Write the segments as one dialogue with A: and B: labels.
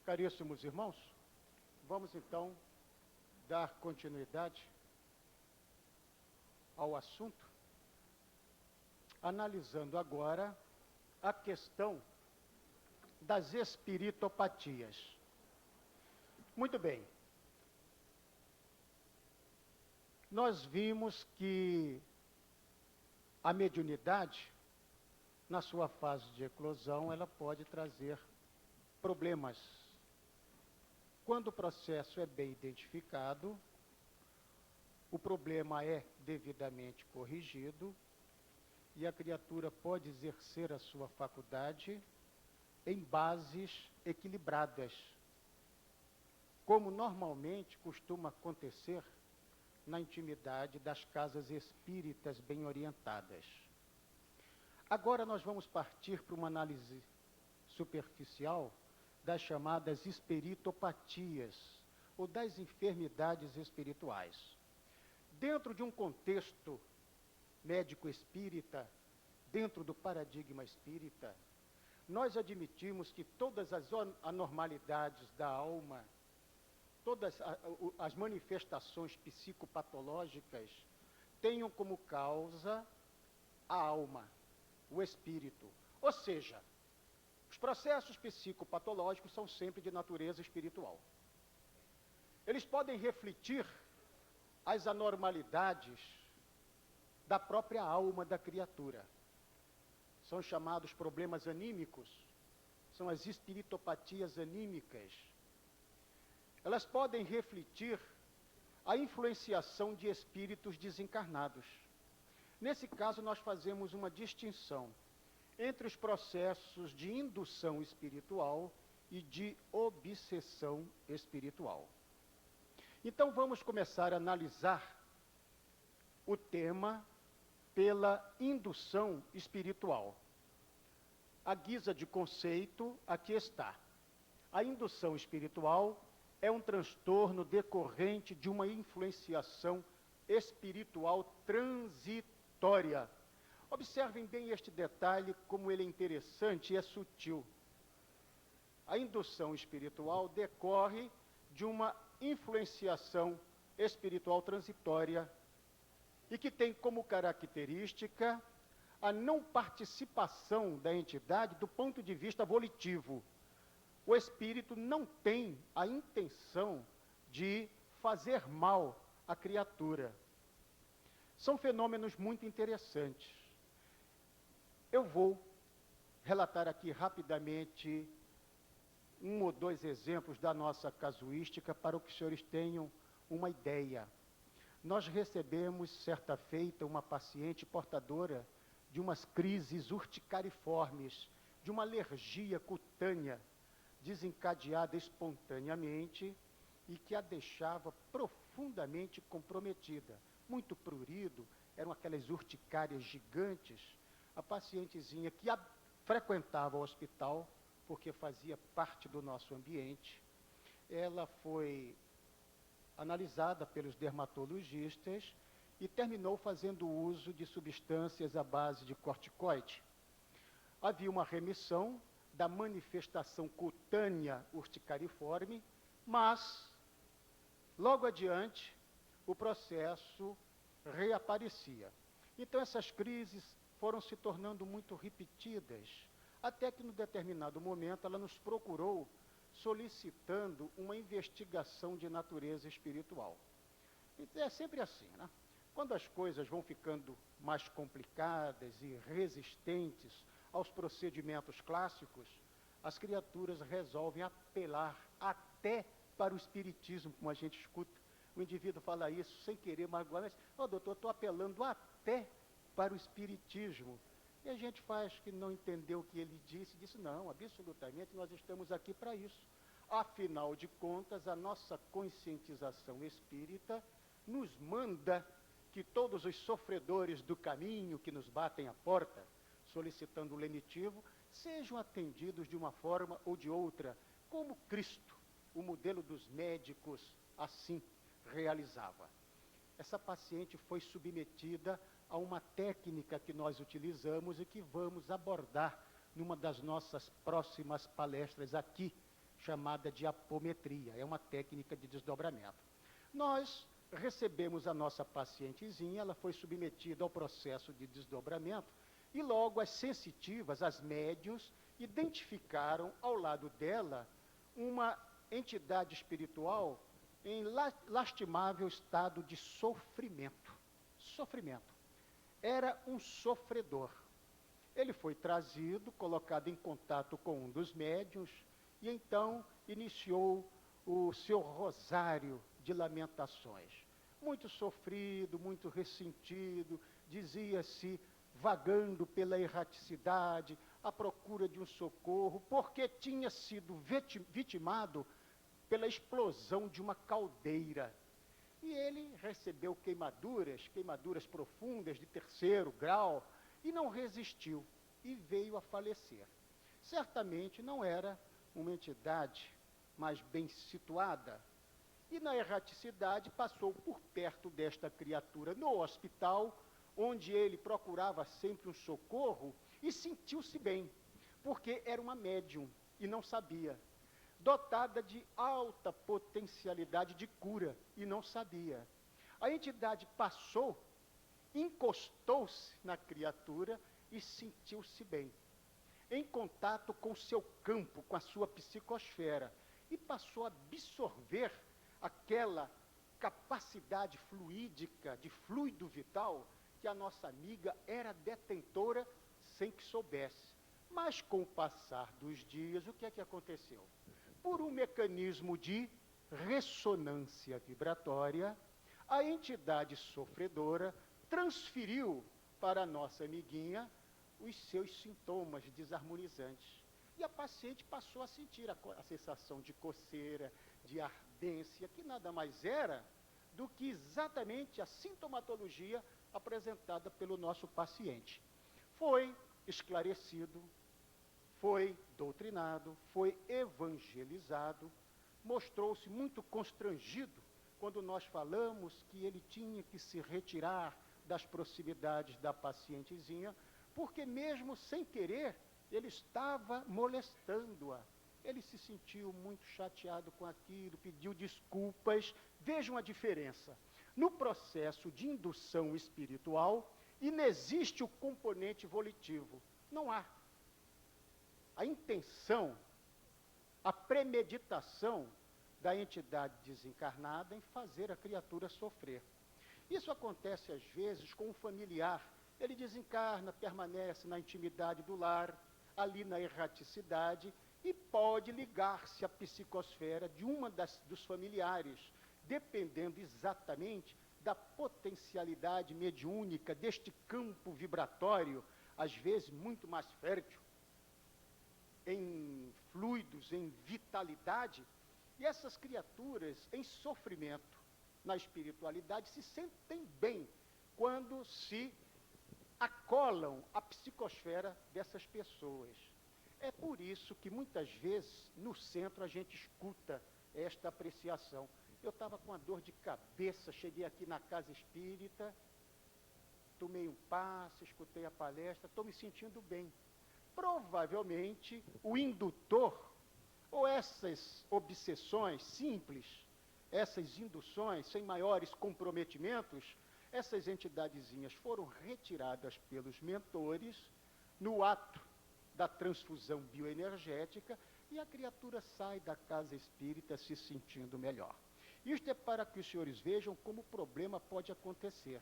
A: Caríssimos irmãos, vamos então dar continuidade ao assunto, analisando agora a questão das espiritopatias. Muito bem. Nós vimos que a mediunidade, na sua fase de eclosão, ela pode trazer problemas. Quando o processo é bem identificado, o problema é devidamente corrigido e a criatura pode exercer a sua faculdade em bases equilibradas, como normalmente costuma acontecer na intimidade das casas espíritas bem orientadas. Agora nós vamos partir para uma análise superficial das chamadas espiritopatias, ou das enfermidades espirituais. Dentro de um contexto médico-espírita, dentro do paradigma espírita, nós admitimos que todas as anormalidades da alma, todas as manifestações psicopatológicas, tenham como causa a alma, o espírito. Ou seja, os processos psicopatológicos são sempre de natureza espiritual. Eles podem refletir as anormalidades da própria alma da criatura. São chamados problemas anímicos, são as espiritopatias anímicas. Elas podem refletir a influenciação de espíritos desencarnados. Nesse caso, nós fazemos uma distinção entre os processos de indução espiritual e de obsessão espiritual. Então, vamos começar a analisar o tema pela indução espiritual. À guisa de conceito, aqui está. A indução espiritual é um transtorno decorrente de uma influenciação espiritual transitória. Observem bem este detalhe, como ele é interessante e é sutil. A indução espiritual decorre de uma influenciação espiritual transitória e que tem como característica a não participação da entidade do ponto de vista volitivo. O espírito não tem a intenção de fazer mal à criatura. São fenômenos muito interessantes. Eu vou relatar aqui rapidamente um ou dois exemplos da nossa casuística para que os senhores tenham uma ideia. Nós recebemos, certa feita, uma paciente portadora de umas crises urticariformes, de uma alergia cutânea, desencadeada espontaneamente e que a deixava profundamente comprometida. Muito prurido, eram aquelas urticárias gigantes. A pacientezinha que frequentava o hospital, porque fazia parte do nosso ambiente, ela foi analisada pelos dermatologistas e terminou fazendo uso de substâncias à base de corticoide. Havia uma remissão da manifestação cutânea urticariforme, mas, logo adiante, o processo reaparecia. Então, essas crises foram se tornando muito repetidas, até que, num determinado momento, ela nos procurou solicitando uma investigação de natureza espiritual. Então, é sempre assim, né? Quando as coisas vão ficando mais complicadas e resistentes aos procedimentos clássicos, as criaturas resolvem apelar até para o espiritismo, como a gente escuta. O indivíduo fala isso sem querer magoar, mas, doutor, estou apelando até para o espiritismo. E a gente faz que não entendeu o que ele disse, não, absolutamente, nós estamos aqui para isso. Afinal de contas, a nossa conscientização espírita nos manda que todos os sofredores do caminho que nos batem à porta, solicitando o lenitivo, sejam atendidos de uma forma ou de outra, como Cristo, o modelo dos médicos, assim realizava. Essa paciente foi submetida a uma técnica que nós utilizamos e que vamos abordar numa das nossas próximas palestras aqui, chamada de apometria, é uma técnica de desdobramento. Nós recebemos a nossa pacientezinha, ela foi submetida ao processo de desdobramento, e logo as sensitivas, as médiuns, identificaram ao lado dela uma entidade espiritual em lastimável estado de sofrimento. Sofrimento. Era um sofredor. Ele foi trazido, colocado em contato com um dos médiuns, e então iniciou o seu rosário de lamentações. Muito sofrido, muito ressentido, dizia-se vagando pela erraticidade, à procura de um socorro, porque tinha sido vitimado pela explosão de uma caldeira. E ele recebeu queimaduras profundas de 3º grau, e não resistiu, e veio a falecer. Certamente não era uma entidade mais bem situada, e na erraticidade passou por perto desta criatura no hospital, onde ele procurava sempre um socorro, e sentiu-se bem, porque era uma médium, e não sabia. Dotada de alta potencialidade de cura, e não sabia. A entidade passou, encostou-se na criatura e sentiu-se bem, em contato com o seu campo, com a sua psicosfera, e passou a absorver aquela capacidade fluídica, de fluido vital, que a nossa amiga era detentora sem que soubesse. Mas com o passar dos dias, o que é que aconteceu? Por um mecanismo de ressonância vibratória, a entidade sofredora transferiu para a nossa amiguinha os seus sintomas desarmonizantes. E a paciente passou a sentir a sensação de coceira, de ardência, que nada mais era do que exatamente a sintomatologia apresentada pelo nosso paciente. Foi esclarecido, foi doutrinado, foi evangelizado, mostrou-se muito constrangido quando nós falamos que ele tinha que se retirar das proximidades da pacientezinha, porque mesmo sem querer, ele estava molestando-a. Ele se sentiu muito chateado com aquilo, pediu desculpas. Vejam a diferença. No processo de indução espiritual, inexiste o componente volitivo. Não há. A intenção, a premeditação da entidade desencarnada em fazer a criatura sofrer. Isso acontece às vezes com um familiar. Ele desencarna, permanece na intimidade do lar, ali na erraticidade, e pode ligar-se à psicosfera de uma dos familiares, dependendo exatamente da potencialidade mediúnica deste campo vibratório, às vezes muito mais fértil, em fluidos, em vitalidade, e essas criaturas em sofrimento na espiritualidade se sentem bem quando se acolam à psicosfera dessas pessoas. É por isso que muitas vezes no centro a gente escuta esta apreciação. Eu estava com uma dor de cabeça, cheguei aqui na casa espírita, tomei um passe, escutei a palestra, estou me sentindo bem. Provavelmente o indutor, ou essas obsessões simples, essas induções sem maiores comprometimentos, essas entidadezinhas foram retiradas pelos mentores no ato da transfusão bioenergética, e a criatura sai da casa espírita se sentindo melhor. Isto é para que os senhores vejam como o problema pode acontecer.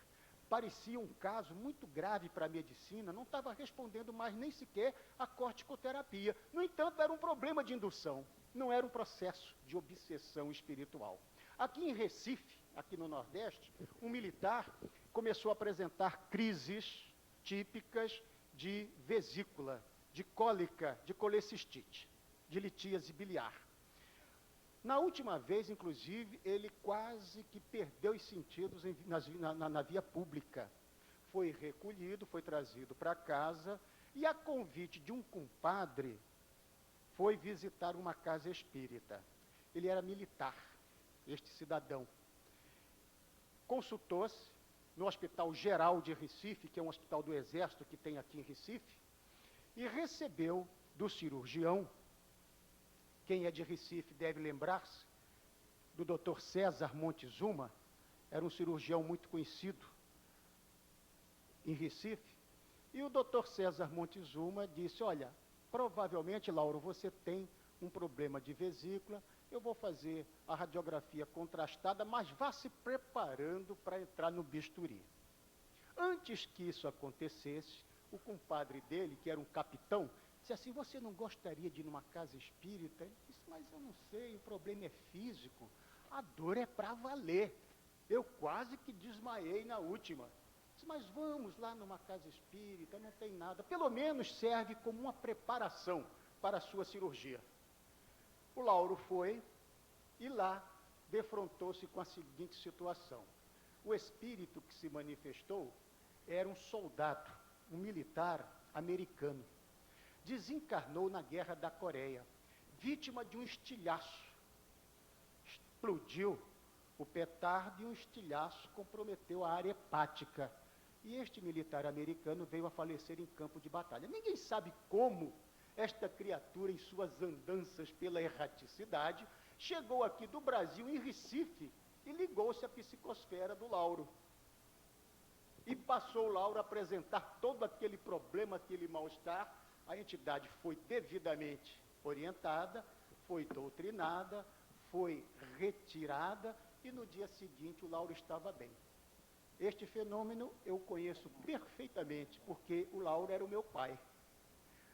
A: Parecia um caso muito grave para a medicina, não estava respondendo mais nem sequer à corticoterapia. No entanto, era um problema de indução, não era um processo de obsessão espiritual. Aqui em Recife, aqui no Nordeste, um militar começou a apresentar crises típicas de vesícula, de cólica, de colecistite, de litíase biliar. Na última vez, inclusive, ele quase que perdeu os sentidos na via pública. Foi recolhido, foi trazido para casa, e a convite de um compadre, foi visitar uma casa espírita. Ele era militar, este cidadão. Consultou-se no Hospital Geral de Recife, que é um hospital do Exército que tem aqui em Recife, e recebeu do cirurgião, Quem é de Recife deve lembrar-se do Dr. César Montezuma, era um cirurgião muito conhecido em Recife, e o Dr. César Montezuma disse, olha, provavelmente, Lauro, você tem um problema de vesícula, eu vou fazer a radiografia contrastada, mas vá se preparando para entrar no bisturi. Antes que isso acontecesse, o compadre dele, que era um capitão, disse assim, você não gostaria de ir numa casa espírita? Ele disse, mas eu não sei, o problema é físico, a dor é para valer. Eu quase que desmaiei na última. Disse, mas vamos lá numa casa espírita, não tem nada, pelo menos serve como uma preparação para a sua cirurgia. O Lauro foi e lá defrontou-se com a seguinte situação. O espírito que se manifestou era um soldado, um militar americano. Desencarnou na Guerra da Coreia, vítima de um estilhaço. Explodiu o petardo e um estilhaço comprometeu a área hepática. E este militar americano veio a falecer em campo de batalha. Ninguém sabe como esta criatura, em suas andanças pela erraticidade, chegou aqui do Brasil, em Recife, e ligou-se à psicosfera do Lauro. E passou o Lauro a apresentar todo aquele problema, aquele mal-estar. A entidade foi devidamente orientada, foi doutrinada, foi retirada, e no dia seguinte o Lauro estava bem. Este fenômeno eu conheço perfeitamente, porque o Lauro era o meu pai.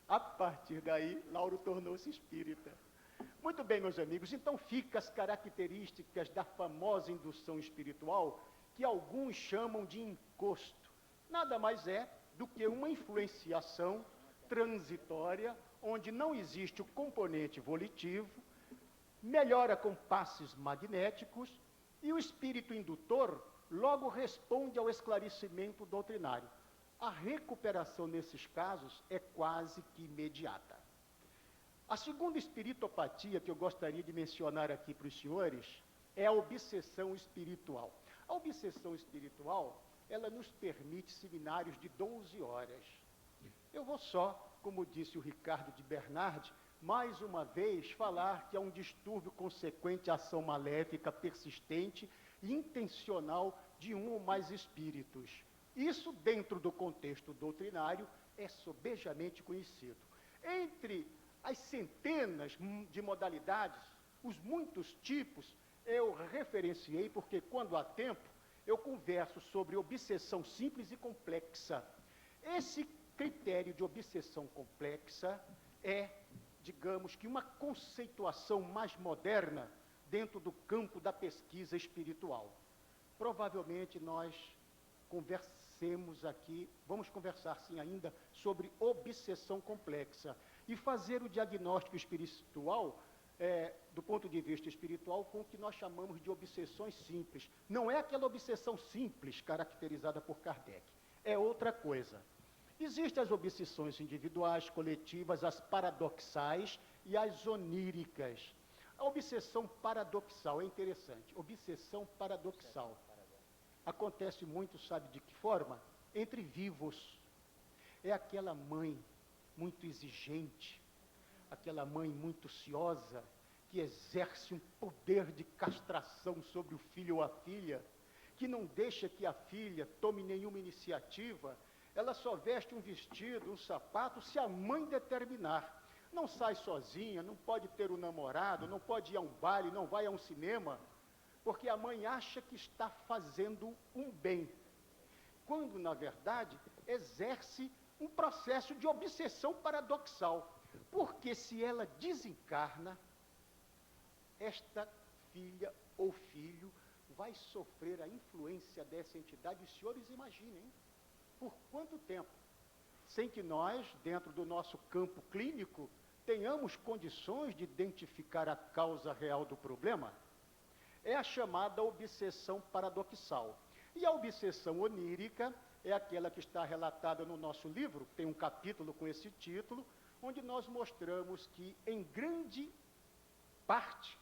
A: A partir daí, Lauro tornou-se espírita. Muito bem, meus amigos, então fica as características da famosa indução espiritual, que alguns chamam de encosto. Nada mais é do que uma influenciação transitória, onde não existe o componente volitivo, melhora com passes magnéticos, e o espírito indutor logo responde ao esclarecimento doutrinário. A recuperação nesses casos é quase que imediata. A segunda espiritopatia que eu gostaria de mencionar aqui para os senhores é a obsessão espiritual. A obsessão espiritual, ela nos permite seminários de 12 horas. Eu vou só, como disse o Ricardo de Bernardi, mais uma vez falar que é um distúrbio consequente à ação maléfica persistente e intencional de um ou mais espíritos. Isso, dentro do contexto doutrinário, é sobejamente conhecido. Entre as centenas de modalidades, os muitos tipos, eu referenciei, porque quando há tempo, eu converso sobre obsessão simples e complexa. Esse critério de obsessão complexa é, digamos que, uma conceituação mais moderna dentro do campo da pesquisa espiritual. Provavelmente nós conversemos aqui, vamos conversar sim ainda sobre obsessão complexa e fazer o diagnóstico espiritual, do ponto de vista espiritual, com o que nós chamamos de obsessões simples. Não é aquela obsessão simples caracterizada por Kardec, é outra coisa. Existem as obsessões individuais, coletivas, as paradoxais e as oníricas. A obsessão paradoxal é interessante. Obsessão paradoxal acontece muito, sabe de que forma? Entre vivos. É aquela mãe muito exigente, aquela mãe muito ciosa, que exerce um poder de castração sobre o filho ou a filha, que não deixa que a filha tome nenhuma iniciativa. Ela só veste um vestido, um sapato, se a mãe determinar. Não sai sozinha, não pode ter um namorado, não pode ir a um baile, não vai a um cinema, porque a mãe acha que está fazendo um bem, quando, na verdade, exerce um processo de obsessão paradoxal, porque se ela desencarna, esta filha ou filho vai sofrer a influência dessa entidade. Os senhores imaginem, hein? Por quanto tempo? Sem que nós, dentro do nosso campo clínico, tenhamos condições de identificar a causa real do problema. É a chamada obsessão paradoxal. E a obsessão onírica é aquela que está relatada no nosso livro, tem um capítulo com esse título, onde nós mostramos que, em grande parte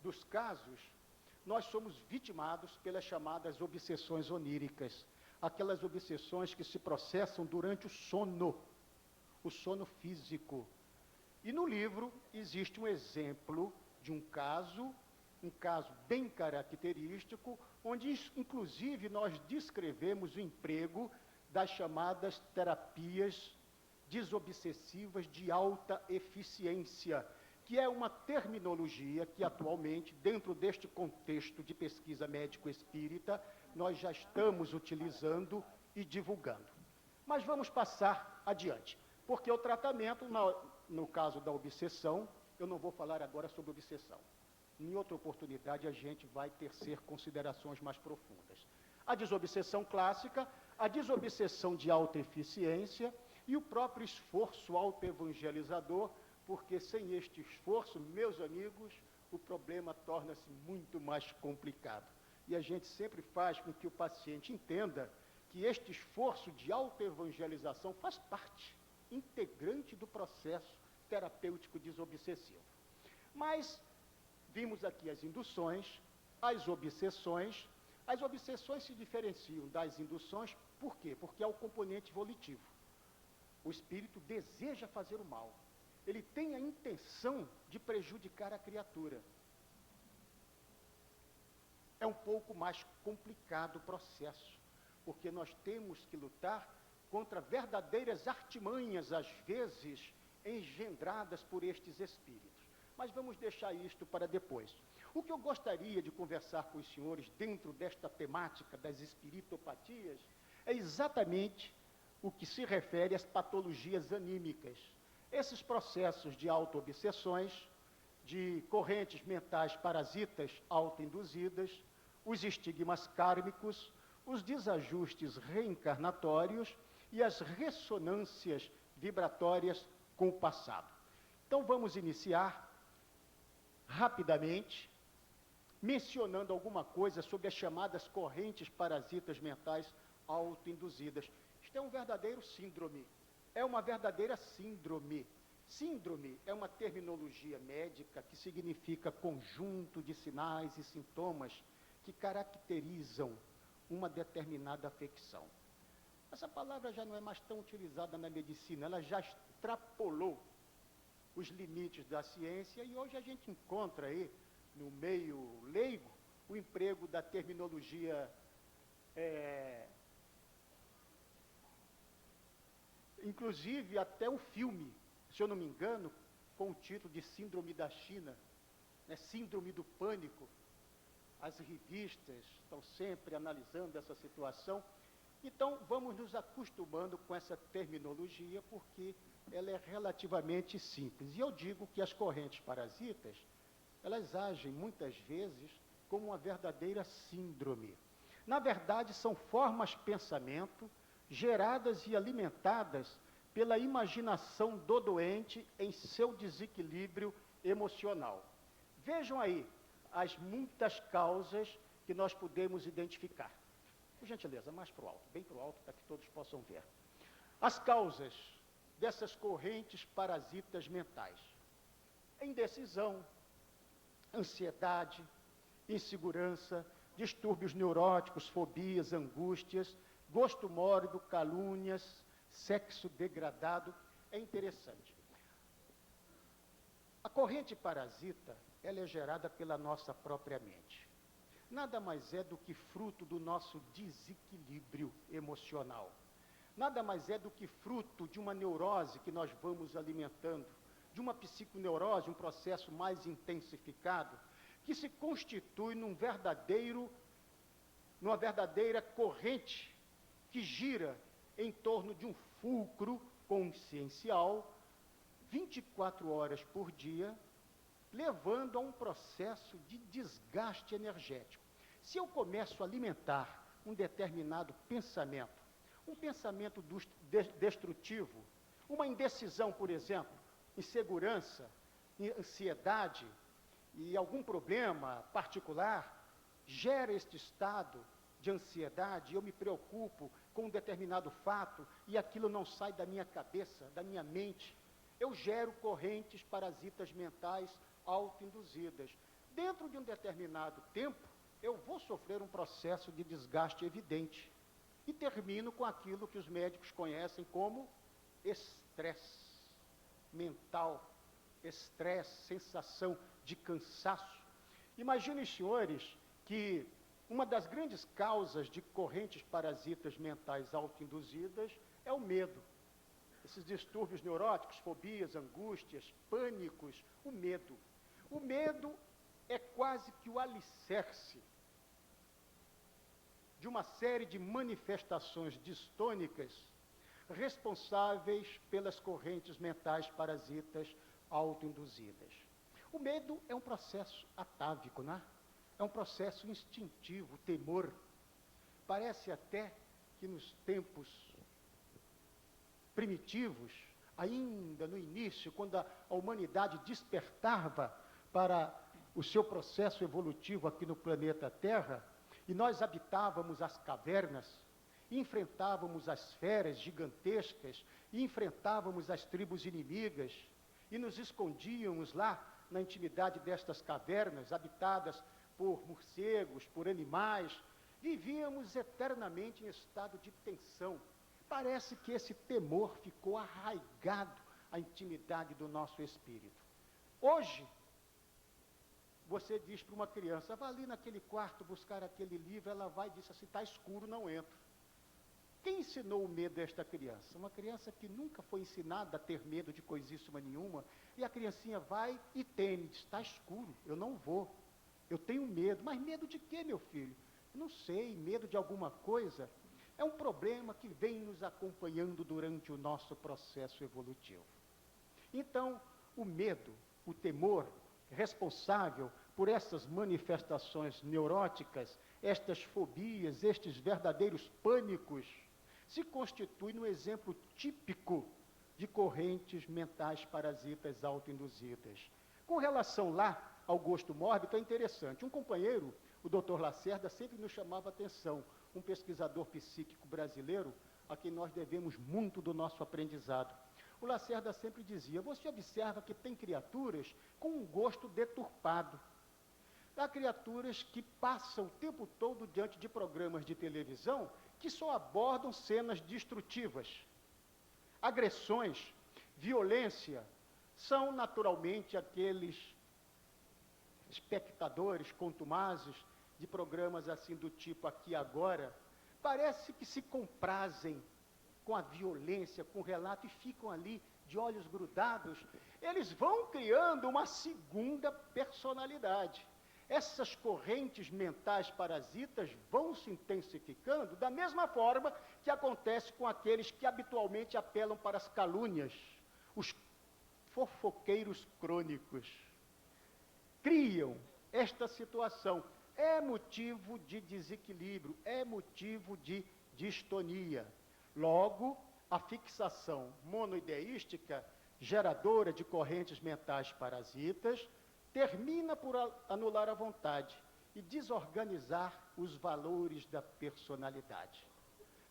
A: dos casos, nós somos vitimados pelas chamadas obsessões oníricas, aquelas obsessões que se processam durante o sono físico. E no livro existe um exemplo de um caso bem característico, onde, inclusive, nós descrevemos o emprego das chamadas terapias desobsessivas de alta eficiência, que é uma terminologia que, atualmente, dentro deste contexto de pesquisa médico-espírita, nós já estamos utilizando e divulgando. Mas vamos passar adiante, porque o tratamento, no caso da obsessão, eu não vou falar agora sobre obsessão. Em outra oportunidade, a gente vai tecer considerações mais profundas. A desobsessão clássica, a desobsessão de alta eficiência e o próprio esforço autoevangelizador, porque sem este esforço, meus amigos, o problema torna-se muito mais complicado. E a gente sempre faz com que o paciente entenda que este esforço de autoevangelização faz parte integrante do processo terapêutico desobsessivo. Mas vimos aqui as induções, as obsessões. As obsessões se diferenciam das induções, por quê? Porque é o componente volitivo. O espírito deseja fazer o mal. Ele tem a intenção de prejudicar a criatura. É um pouco mais complicado o processo, porque nós temos que lutar contra verdadeiras artimanhas, às vezes, engendradas por estes espíritos. Mas vamos deixar isto para depois. O que eu gostaria de conversar com os senhores dentro desta temática das espiritopatias é exatamente o que se refere às patologias anímicas. Esses processos de auto-obsessões, de correntes mentais parasitas autoinduzidas, os estigmas kármicos, os desajustes reencarnatórios e as ressonâncias vibratórias com o passado. Então vamos iniciar rapidamente, mencionando alguma coisa sobre as chamadas correntes parasitas mentais autoinduzidas. Isto é um verdadeiro síndrome, é uma verdadeira síndrome. Síndrome é uma terminologia médica que significa conjunto de sinais e sintomas que caracterizam uma determinada afecção. Essa palavra já não é mais tão utilizada na medicina, ela já extrapolou os limites da ciência e hoje a gente encontra aí, no meio leigo, o emprego da terminologia inclusive até um filme, se eu não me engano, com o título de Síndrome da China, né, Síndrome do Pânico. As revistas estão sempre analisando essa situação. Então, vamos nos acostumando com essa terminologia, porque ela é relativamente simples. E eu digo que as correntes parasitas, elas agem muitas vezes como uma verdadeira síndrome. Na verdade, são formas de pensamento geradas e alimentadas pela imaginação do doente em seu desequilíbrio emocional. Vejam aí as muitas causas que nós podemos identificar. Por gentileza, mais para o alto, bem para o alto, para que todos possam ver. As causas dessas correntes parasitas mentais: indecisão, ansiedade, insegurança, distúrbios neuróticos, fobias, angústias, gosto mórbido, calúnias, sexo degradado. É interessante. A corrente parasita, ela é gerada pela nossa própria mente. Nada mais é do que fruto do nosso desequilíbrio emocional. Nada mais é do que fruto de uma neurose que nós vamos alimentando, de uma psiconeurose, um processo mais intensificado, que se constitui numa verdadeira corrente que gira em torno de um fulcro consciencial 24 horas por dia, levando a um processo de desgaste energético. Se eu começo a alimentar um determinado pensamento, um pensamento destrutivo, uma indecisão, por exemplo, insegurança, ansiedade e algum problema particular, gera este estado de ansiedade, eu me preocupo com um determinado fato e aquilo não sai da minha cabeça, da minha mente, eu gero correntes parasitas mentais autoinduzidas. Dentro de um determinado tempo, eu vou sofrer um processo de desgaste evidente. E termino com aquilo que os médicos conhecem como estresse mental, estresse, sensação de cansaço. Imaginem, senhores, que uma das grandes causas de correntes parasitas mentais autoinduzidas é o medo. Esses distúrbios neuróticos, fobias, angústias, pânicos, o medo. O medo é quase que o alicerce de uma série de manifestações distônicas responsáveis pelas correntes mentais parasitas autoinduzidas. O medo é um processo atávico, né? É um processo instintivo, temor. Parece até que nos tempos primitivos, ainda no início, quando a humanidade despertava para o seu processo evolutivo aqui no planeta Terra, e nós habitávamos as cavernas, enfrentávamos as feras gigantescas, e enfrentávamos as tribos inimigas, e nos escondíamos lá na intimidade destas cavernas, habitadas por morcegos, por animais, vivíamos eternamente em estado de tensão. Parece que esse temor ficou arraigado à intimidade do nosso espírito. Hoje, você diz para uma criança, vá ali naquele quarto buscar aquele livro, ela vai e diz assim, está escuro, não entro. Quem ensinou o medo a esta criança? Uma criança que nunca foi ensinada a ter medo de coisíssima nenhuma, e a criancinha vai e teme, diz, está escuro, eu não vou, eu tenho medo. Mas medo de quê, meu filho? Não sei, medo de alguma coisa. É um problema que vem nos acompanhando durante o nosso processo evolutivo. Então, o medo, o temor, responsável por essas manifestações neuróticas, estas fobias, estes verdadeiros pânicos, se constitui no exemplo típico de correntes mentais parasitas autoinduzidas. Com relação lá ao gosto mórbido, é interessante. Um companheiro, o Dr. Lacerda, sempre nos chamava a atenção, um pesquisador psíquico brasileiro, a quem nós devemos muito do nosso aprendizado. O Lacerda sempre dizia, você observa que tem criaturas com um gosto deturpado. Há criaturas que passam o tempo todo diante de programas de televisão que só abordam cenas destrutivas. Agressões, violência, são naturalmente aqueles espectadores contumazes de programas assim do tipo Aqui Agora, parece que se comprazem com a violência, com o relato, e ficam ali de olhos grudados. Eles vão criando uma segunda personalidade. Essas correntes mentais parasitas vão se intensificando da mesma forma que acontece com aqueles que habitualmente apelam para as calúnias, os fofoqueiros crônicos. Criam esta situação. É motivo de desequilíbrio, é motivo de distonia. Logo, a fixação monoideística, geradora de correntes mentais parasitas, termina por anular a vontade e desorganizar os valores da personalidade.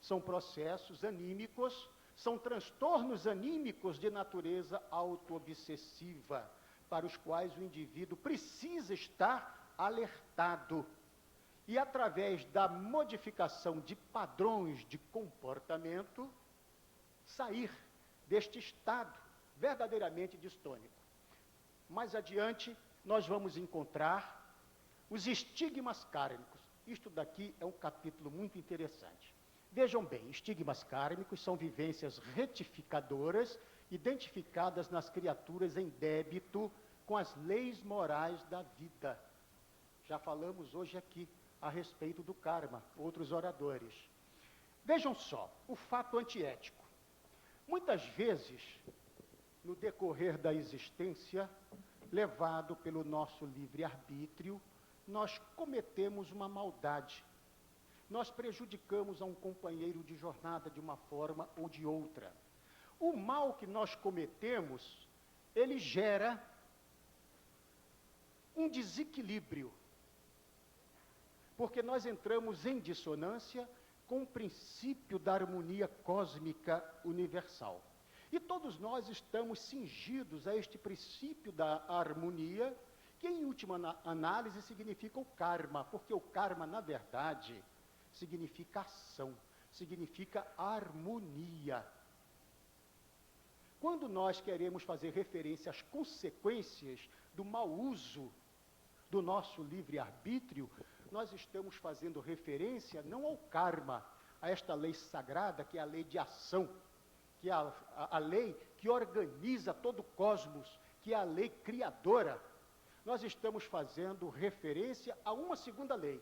A: São processos anímicos, são transtornos anímicos de natureza autoobsessiva, para os quais o indivíduo precisa estar alertado. E através da modificação de padrões de comportamento, sair deste estado verdadeiramente distônico. Mais adiante, nós vamos encontrar os estigmas kármicos. Isto daqui é um capítulo muito interessante. Vejam bem, estigmas kármicos são vivências retificadoras, identificadas nas criaturas em débito com as leis morais da vida. Já falamos hoje aqui a respeito do karma, outros oradores. Vejam só, o fato antiético. Muitas vezes, no decorrer da existência, levado pelo nosso livre-arbítrio, nós cometemos uma maldade. Nós prejudicamos a um companheiro de jornada de uma forma ou de outra. O mal que nós cometemos, ele gera um desequilíbrio, porque nós entramos em dissonância com o princípio da harmonia cósmica universal. E todos nós estamos cingidos a este princípio da harmonia, que em última análise significa o karma, porque o karma, na verdade, significa ação, significa harmonia. Quando nós queremos fazer referência às consequências do mau uso do nosso livre-arbítrio, nós estamos fazendo referência não ao karma, a esta lei sagrada, que é a lei de ação, que é a lei que organiza todo o cosmos, que é a lei criadora. Nós estamos fazendo referência a uma segunda lei,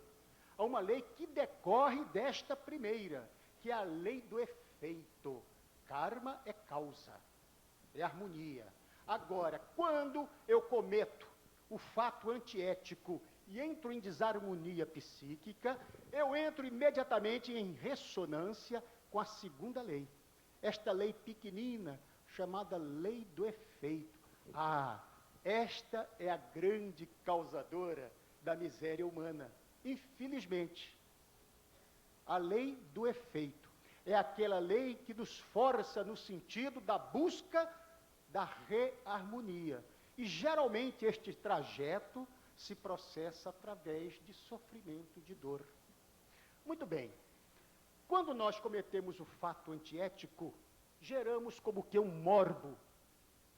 A: a uma lei que decorre desta primeira, que é a lei do efeito. Karma é causa, é harmonia. Agora, quando eu cometo o fato antiético e entro em desarmonia psíquica, eu entro imediatamente em ressonância com a segunda lei. Esta lei pequenina, chamada lei do efeito. Esta é a grande causadora da miséria humana. Infelizmente, a lei do efeito é aquela lei que nos força no sentido da busca da reharmonia. E geralmente este trajeto se processa através de sofrimento, de dor. Muito bem. Quando nós cometemos o fato antiético, geramos como que um morbo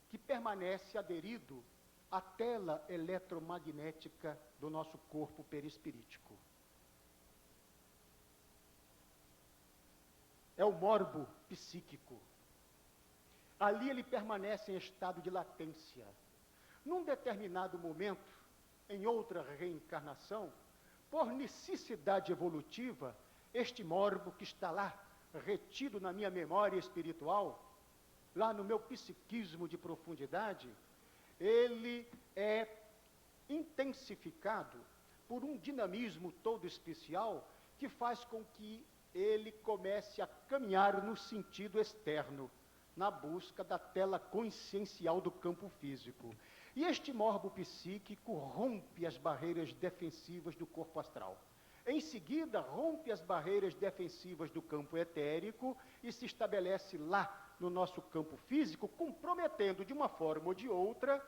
A: que permanece aderido à tela eletromagnética do nosso corpo perispirítico. É o morbo psíquico. Ali ele permanece em estado de latência. Num determinado momento, em outra reencarnação, por necessidade evolutiva, este morbo que está lá, retido na minha memória espiritual, lá no meu psiquismo de profundidade, ele é intensificado por um dinamismo todo especial que faz com que ele comece a caminhar no sentido externo, na busca da tela consciencial do campo físico. E este morbo psíquico rompe as barreiras defensivas do corpo astral. Em seguida, rompe as barreiras defensivas do campo etérico e se estabelece lá no nosso campo físico, comprometendo de uma forma ou de outra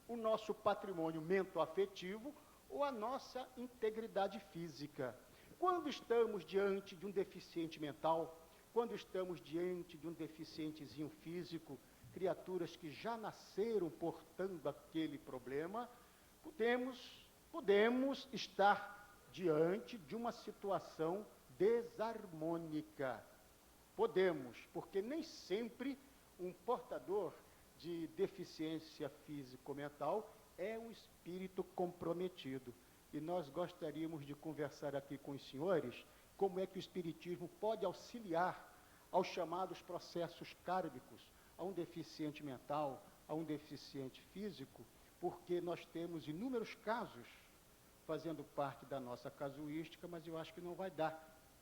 A: o nosso patrimônio mentoafetivo ou a nossa integridade física. Quando estamos diante de um deficiente mental, quando estamos diante de um deficientezinho físico, criaturas que já nasceram portando aquele problema, podemos estar diante de uma situação desarmônica. Podemos, porque nem sempre um portador de deficiência físico-mental é um espírito comprometido. E nós gostaríamos de conversar aqui com os senhores como é que o espiritismo pode auxiliar aos chamados processos kármicos, a um deficiente mental, a um deficiente físico, porque nós temos inúmeros casos fazendo parte da nossa casuística, mas eu acho que não vai dar,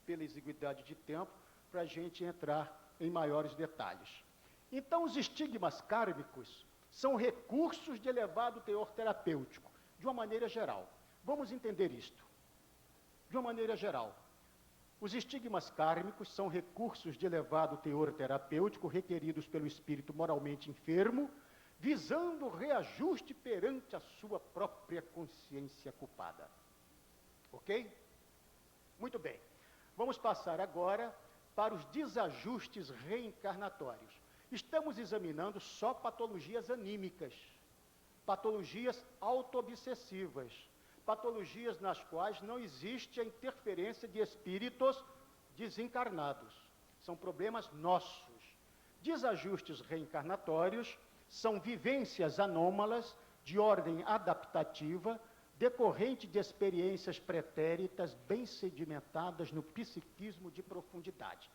A: pela exiguidade de tempo, para a gente entrar em maiores detalhes. Então, os estigmas kármicos são recursos de elevado teor terapêutico, de uma maneira geral. Vamos entender isto. De uma maneira geral, os estigmas kármicos são recursos de elevado teor terapêutico requeridos pelo espírito moralmente enfermo, visando o reajuste perante a sua própria consciência culpada. Ok? Muito bem. Vamos passar agora para os desajustes reencarnatórios. Estamos examinando só patologias anímicas, patologias autoobsessivas, patologias nas quais não existe a interferência de espíritos desencarnados. São problemas nossos. Desajustes reencarnatórios são vivências anômalas de ordem adaptativa, decorrente de experiências pretéritas bem sedimentadas no psiquismo de profundidade.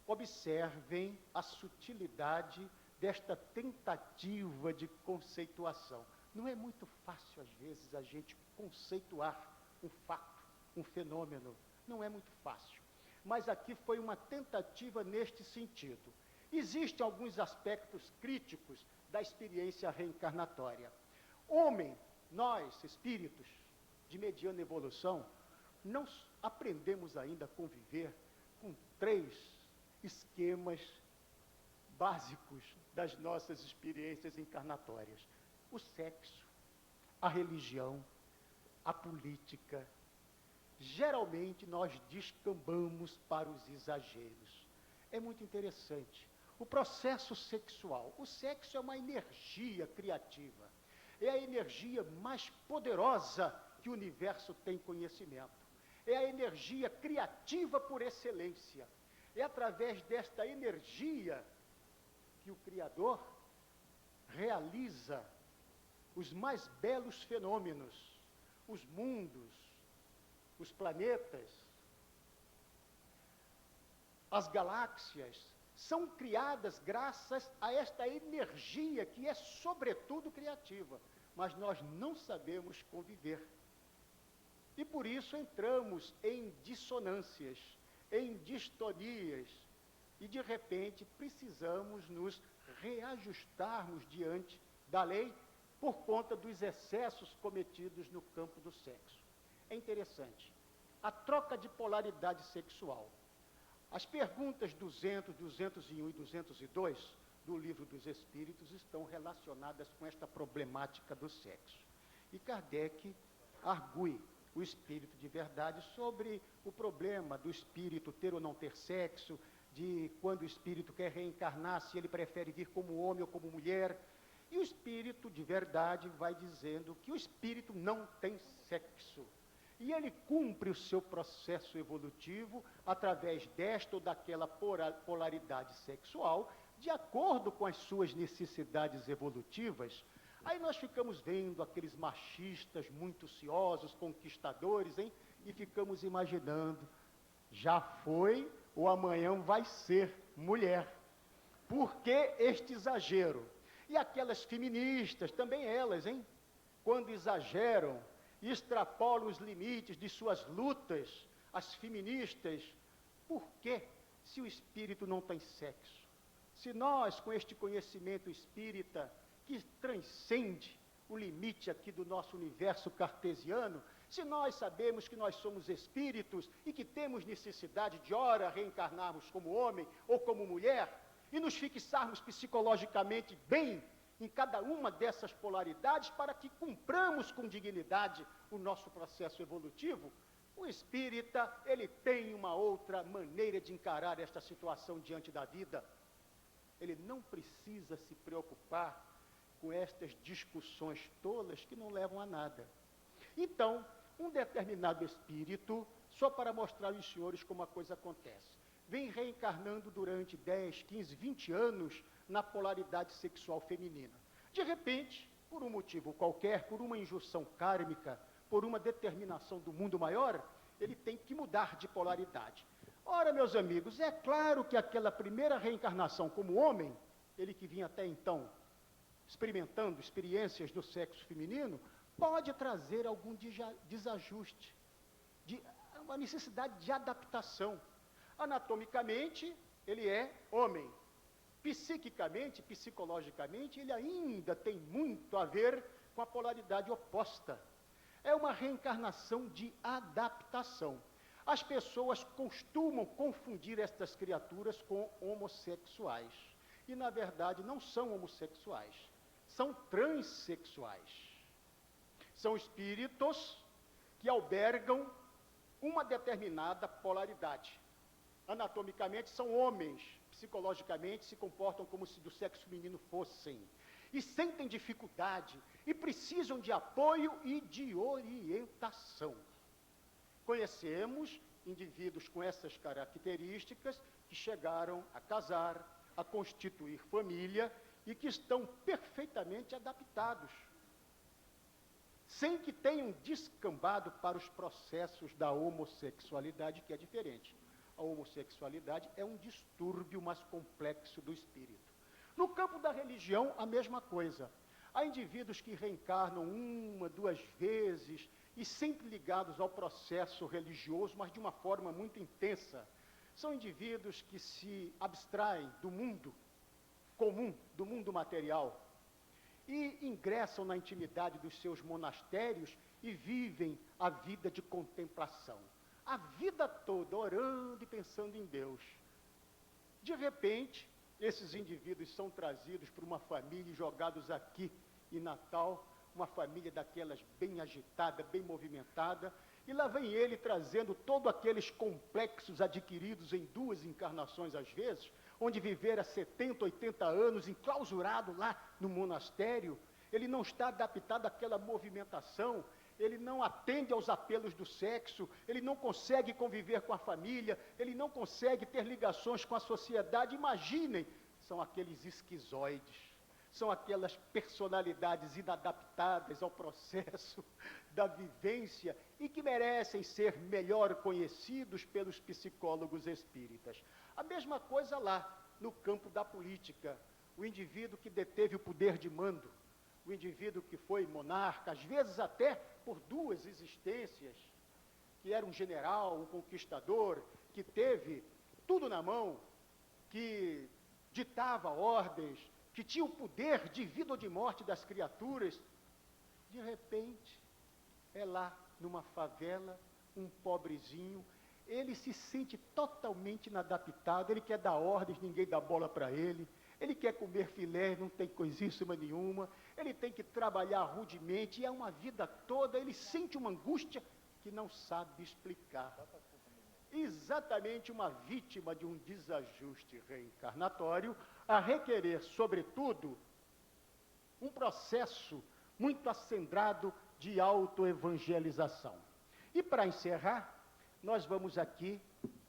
A: Observem a sutilidade desta tentativa de conceituação. Não é muito fácil, às vezes, a gente conceituar um fato, um fenômeno. Não é muito fácil. Mas aqui foi uma tentativa neste sentido. Existem alguns aspectos críticos da experiência reencarnatória. Homem, nós, espíritos de mediana evolução, não aprendemos ainda a conviver com 3 esquemas básicos das nossas experiências encarnatórias: o sexo, a religião, a política. Geralmente nós descambamos para os exageros. É muito interessante. O processo sexual. O sexo é uma energia criativa. É a energia mais poderosa que o universo tem conhecimento. É a energia criativa por excelência. É através desta energia que o Criador realiza os mais belos fenômenos, os mundos, os planetas, as galáxias, são criadas graças a esta energia que é sobretudo criativa, mas nós não sabemos conviver. E por isso entramos em dissonâncias, em distonias, e de repente precisamos nos reajustarmos diante da lei por conta dos excessos cometidos no campo do sexo. É interessante, a troca de polaridade sexual. As perguntas 200, 201 e 202 do Livro dos Espíritos estão relacionadas com esta problemática do sexo. E Kardec argue o espírito de verdade sobre o problema do espírito ter ou não ter sexo, de quando o espírito quer reencarnar, se ele prefere vir como homem ou como mulher. E o espírito de verdade vai dizendo que o espírito não tem sexo. E ele cumpre o seu processo evolutivo através desta ou daquela polaridade sexual, de acordo com as suas necessidades evolutivas. Aí nós ficamos vendo aqueles machistas muito ciosos, conquistadores, hein? E ficamos imaginando, já foi ou amanhã vai ser mulher. Por que este exagero? E aquelas feministas, também elas, hein? Quando exageram e extrapolam os limites de suas lutas, as feministas, por que, se o espírito não tem sexo? Se nós, com este conhecimento espírita, que transcende o limite aqui do nosso universo cartesiano, se nós sabemos que nós somos espíritos e que temos necessidade de ora reencarnarmos como homem ou como mulher, e nos fixarmos psicologicamente bem em cada uma dessas polaridades para que cumpramos com dignidade o nosso processo evolutivo, o espírita, ele tem uma outra maneira de encarar esta situação diante da vida. Ele não precisa se preocupar com estas discussões tolas que não levam a nada. Então, um determinado espírito, só para mostrar aos senhores como a coisa acontece, vem reencarnando durante 10, 15, 20 anos na polaridade sexual feminina. De repente, por um motivo qualquer, por uma injunção kármica, por uma determinação do mundo maior, ele tem que mudar de polaridade. Ora, meus amigos, é claro que aquela primeira reencarnação como homem, ele que vinha até então experimentando experiências do sexo feminino, pode trazer algum desajuste, uma necessidade de adaptação. Anatomicamente, ele é homem. Psiquicamente, psicologicamente, ele ainda tem muito a ver com a polaridade oposta. É uma reencarnação de adaptação. As pessoas costumam confundir estas criaturas com homossexuais. E, na verdade, não são homossexuais, são transexuais. São espíritos que albergam uma determinada polaridade. Anatomicamente são homens, psicologicamente se comportam como se do sexo feminino fossem. E sentem dificuldade, e precisam de apoio e de orientação. Conhecemos indivíduos com essas características que chegaram a casar, a constituir família e que estão perfeitamente adaptados, sem que tenham descambado para os processos da homossexualidade, que é diferente. A homossexualidade é um distúrbio mais complexo do espírito. No campo da religião, a mesma coisa. Há indivíduos que reencarnam uma, duas vezes, e sempre ligados ao processo religioso, mas de uma forma muito intensa. São indivíduos que se abstraem do mundo comum, do mundo material, e ingressam na intimidade dos seus monastérios e vivem a vida de contemplação. A vida toda orando e pensando em Deus. De repente, esses indivíduos são trazidos por uma família e jogados aqui em Natal, uma família daquelas bem agitada, bem movimentada, e lá vem ele trazendo todos aqueles complexos adquiridos em duas encarnações às vezes, onde vivera 70, 80 anos, enclausurado lá no monastério, ele não está adaptado àquela movimentação, ele não atende aos apelos do sexo, ele não consegue conviver com a família, ele não consegue ter ligações com a sociedade. Imaginem, são aqueles esquizoides, são aquelas personalidades inadaptadas ao processo da vivência e que merecem ser melhor conhecidos pelos psicólogos espíritas. A mesma coisa lá, no campo da política, o indivíduo que deteve o poder de mando, o indivíduo que foi monarca, às vezes até por duas existências, que era um general, um conquistador, que teve tudo na mão, que ditava ordens, que tinha o poder de vida ou de morte das criaturas, de repente, é lá numa favela, um pobrezinho, ele se sente totalmente inadaptado, ele quer dar ordens, ninguém dá bola para ele quer comer filé, não tem coisíssima nenhuma, ele tem que trabalhar rudemente, e é uma vida toda, ele sente uma angústia que não sabe explicar. Exatamente uma vítima de um desajuste reencarnatório, a requerer, sobretudo, um processo muito acendrado de autoevangelização. E para encerrar, nós vamos aqui,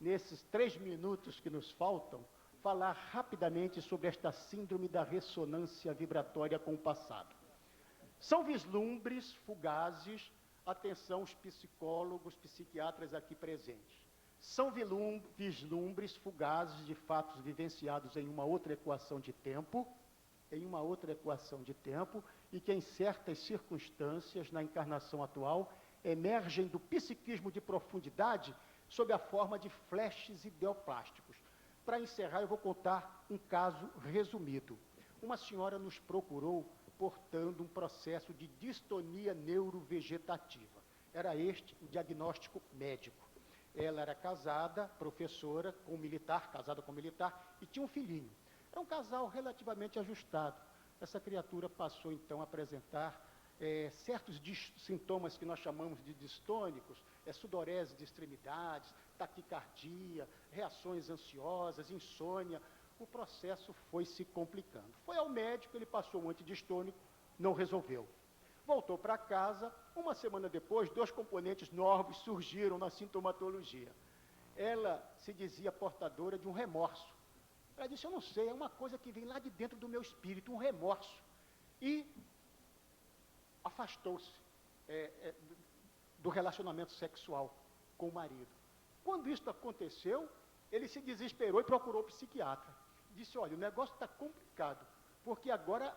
A: nesses 3 minutos que nos faltam, falar rapidamente sobre esta síndrome da ressonância vibratória com o passado. São vislumbres fugazes, atenção os psicólogos, psiquiatras aqui presentes. São vislumbres fugazes de fatos vivenciados em uma outra equação de tempo, e que em certas circunstâncias, na encarnação atual, emergem do psiquismo de profundidade sob a forma de flashes ideoplásticos. Para encerrar, eu vou contar um caso resumido. Uma senhora nos procurou portando um processo de distonia neurovegetativa. Era este o diagnóstico médico. Ela era casada, professora, com um militar, casada com um militar, e tinha um filhinho. Era um casal relativamente ajustado. Essa criatura passou, então, a apresentar certos sintomas que nós chamamos de distônicos, sudorese de extremidades, taquicardia, reações ansiosas, insônia. O processo foi se complicando. Foi ao médico, ele passou um antidistônico, não resolveu. Voltou para casa, uma semana depois, 2 componentes novos surgiram na sintomatologia. Ela se dizia portadora de um remorso. Ela disse, eu não sei, é uma coisa que vem lá de dentro do meu espírito, um remorso. E afastou-se do relacionamento sexual com o marido. Quando isso aconteceu, ele se desesperou e procurou o psiquiatra. Disse, olha, o negócio está complicado, porque agora,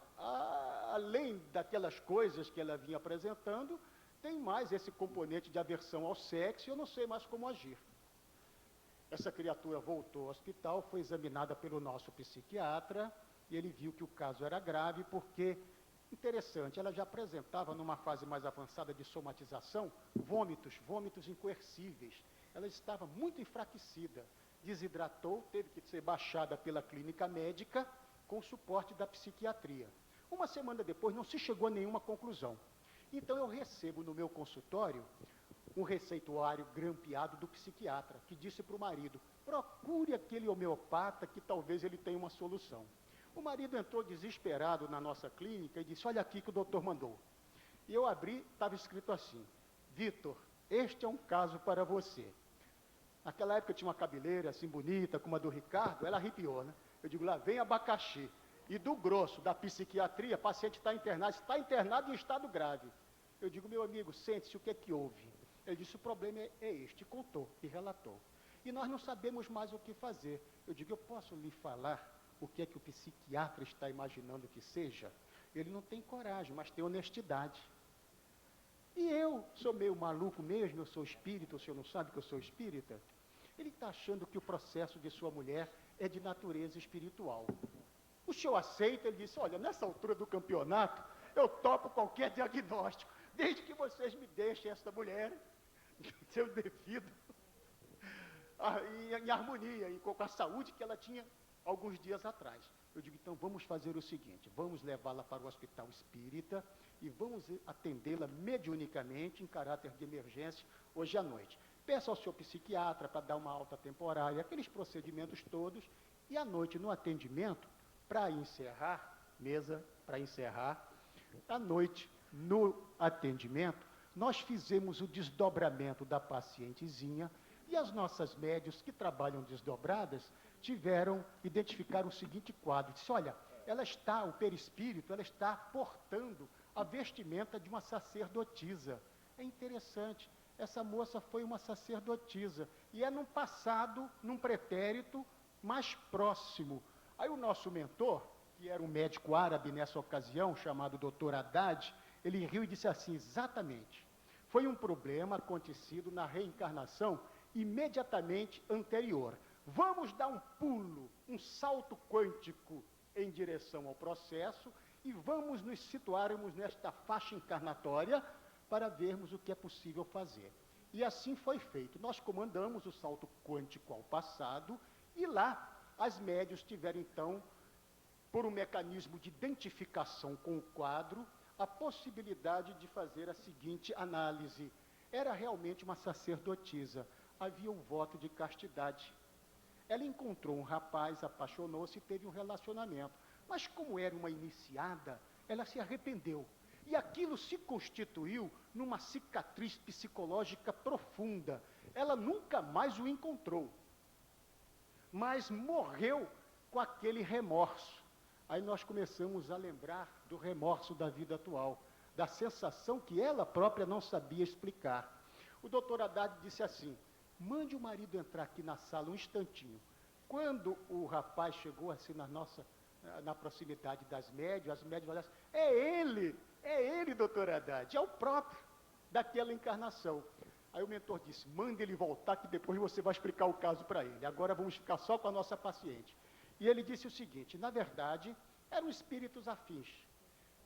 A: além daquelas coisas que ela vinha apresentando, tem mais esse componente de aversão ao sexo e eu não sei mais como agir. Essa criatura voltou ao hospital, foi examinada pelo nosso psiquiatra, e ele viu que o caso era grave, porque, interessante, ela já apresentava, numa fase mais avançada de somatização, vômitos incoercíveis. Ela estava muito enfraquecida, desidratou, teve que ser baixada pela clínica médica, com o suporte da psiquiatria. Uma semana depois, não se chegou a nenhuma conclusão. Então, eu recebo no meu consultório um receituário grampeado do psiquiatra, que disse para o marido, procure aquele homeopata que talvez ele tenha uma solução. O marido entrou desesperado na nossa clínica e disse, olha aqui que o doutor mandou. E eu abri, estava escrito assim, Vitor, este é um caso para você. Naquela época eu tinha uma cabeleira assim bonita, como a do Ricardo, ela arrepiou, né? Eu digo, lá vem abacaxi. E do grosso, da psiquiatria, o paciente está internado em estado grave. Eu digo, meu amigo, sente-se, o que é que houve? Ele disse, o problema é este, contou e relatou. E nós não sabemos mais o que fazer. Eu digo, eu posso lhe falar o que é que o psiquiatra está imaginando que seja? Ele não tem coragem, mas tem honestidade. E eu sou meio maluco mesmo, eu sou espírita, o senhor não sabe que eu sou espírita? Ele está achando que o processo de sua mulher é de natureza espiritual. O senhor aceita? Ele disse, olha, nessa altura do campeonato, eu topo qualquer diagnóstico, desde que vocês me deixem essa mulher seu devido em harmonia, com a saúde que ela tinha alguns dias atrás. Eu digo, então vamos fazer o seguinte, vamos levá-la para o hospital espírita e vamos atendê-la mediunicamente em caráter de emergência hoje à noite. Peça ao seu psiquiatra para dar uma alta temporária, aqueles procedimentos todos, E à noite, no atendimento, para encerrar, à noite, no atendimento, nós fizemos o desdobramento da pacientezinha e as nossas médios que trabalham desdobradas identificaram o seguinte quadro. Disse, olha, o perispírito, ela está portando a vestimenta de uma sacerdotisa. É interessante, essa moça foi uma sacerdotisa, e é num passado, num pretérito mais próximo. Aí o nosso mentor, que era um médico árabe nessa ocasião, chamado Dr. Haddad, ele riu e disse assim, exatamente, foi um problema acontecido na reencarnação imediatamente anterior. Vamos dar um pulo, um salto quântico em direção ao processo e vamos nos situarmos nesta faixa encarnatória para vermos o que é possível fazer. E assim foi feito. Nós comandamos o salto quântico ao passado e lá as médios tiveram, então, por um mecanismo de identificação com o quadro, a possibilidade de fazer a seguinte análise. Era realmente uma sacerdotisa, havia um voto de castidade. Ela encontrou um rapaz, apaixonou-se e teve um relacionamento. Mas como era uma iniciada, ela se arrependeu. E aquilo se constituiu numa cicatriz psicológica profunda. Ela nunca mais o encontrou, mas morreu com aquele remorso. Aí nós começamos a lembrar do remorso da vida atual, da sensação que ela própria não sabia explicar. O doutor Haddad disse assim, mande o marido entrar aqui na sala um instantinho. Quando o rapaz chegou assim na proximidade das médias, as médias falaram assim, é ele, doutor Haddad, é o próprio daquela encarnação. Aí o mentor disse, mande ele voltar que depois você vai explicar o caso para ele. Agora vamos ficar só com a nossa paciente. E ele disse o seguinte, na verdade, eram espíritos afins.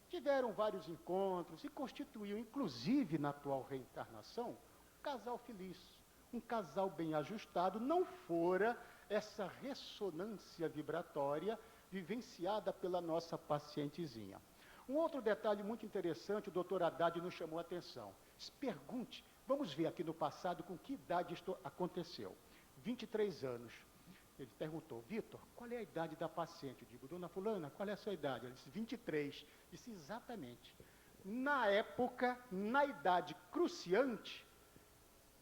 A: Tiveram vários encontros e constituíam, inclusive na atual reencarnação, um casal feliz, um casal bem ajustado, não fora essa ressonância vibratória vivenciada pela nossa pacientezinha. Um outro detalhe muito interessante, o doutor Haddad nos chamou a atenção. Pergunte, vamos ver aqui no passado com que idade isto aconteceu. 23 anos. Ele perguntou, Vitor, qual é a idade da paciente? Eu digo, dona fulana, qual é a sua idade? Ele disse, 23. Disse, exatamente. Na época, na idade cruciante,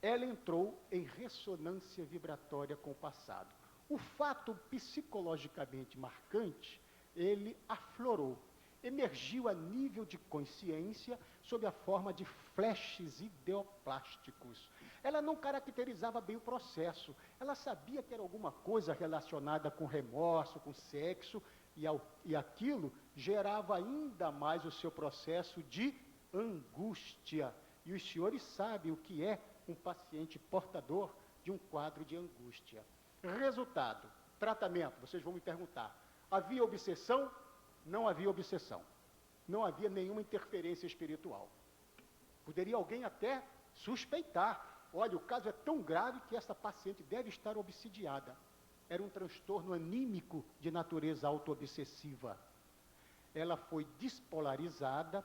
A: ela entrou em ressonância vibratória com o passado. O fato psicologicamente marcante, ele aflorou, emergiu a nível de consciência sob a forma de flashes ideoplásticos. Ela não caracterizava bem o processo, ela sabia que era alguma coisa relacionada com remorso, com sexo, e aquilo gerava ainda mais o seu processo de angústia. E os senhores sabem o que é um paciente portador de um quadro de angústia. Resultado, tratamento, vocês vão me perguntar, havia obsessão? Não havia obsessão. Não havia nenhuma interferência espiritual. Poderia alguém até suspeitar, olha, o caso é tão grave que essa paciente deve estar obsidiada. Era um transtorno anímico de natureza autoobsessiva. Ela foi despolarizada,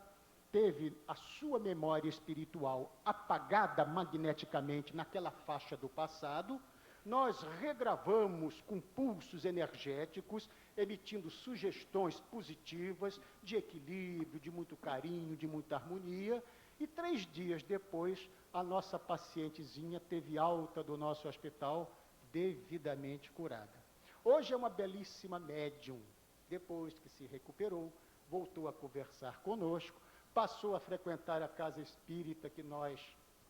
A: teve a sua memória espiritual apagada magneticamente naquela faixa do passado. Nós regravamos com pulsos energéticos, emitindo sugestões positivas, de equilíbrio, de muito carinho, de muita harmonia, e 3 dias depois, a nossa pacientezinha teve alta do nosso hospital, devidamente curada. Hoje é uma belíssima médium. Depois que se recuperou, voltou a conversar conosco, passou a frequentar a casa espírita que nós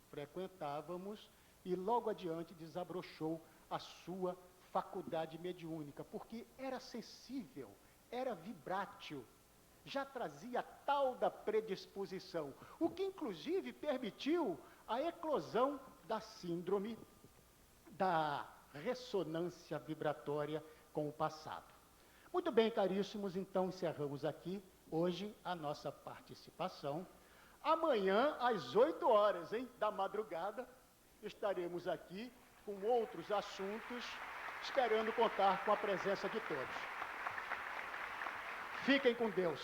A: frequentávamos, e logo adiante desabrochou a sua faculdade mediúnica, porque era sensível, era vibrátil, já trazia tal da predisposição, o que inclusive permitiu a eclosão da síndrome da ressonância vibratória com o passado. Muito bem, caríssimos, então encerramos aqui hoje a nossa participação. Amanhã, às 8 horas, da madrugada, estaremos aqui com outros assuntos, esperando contar com a presença de todos. Fiquem com Deus.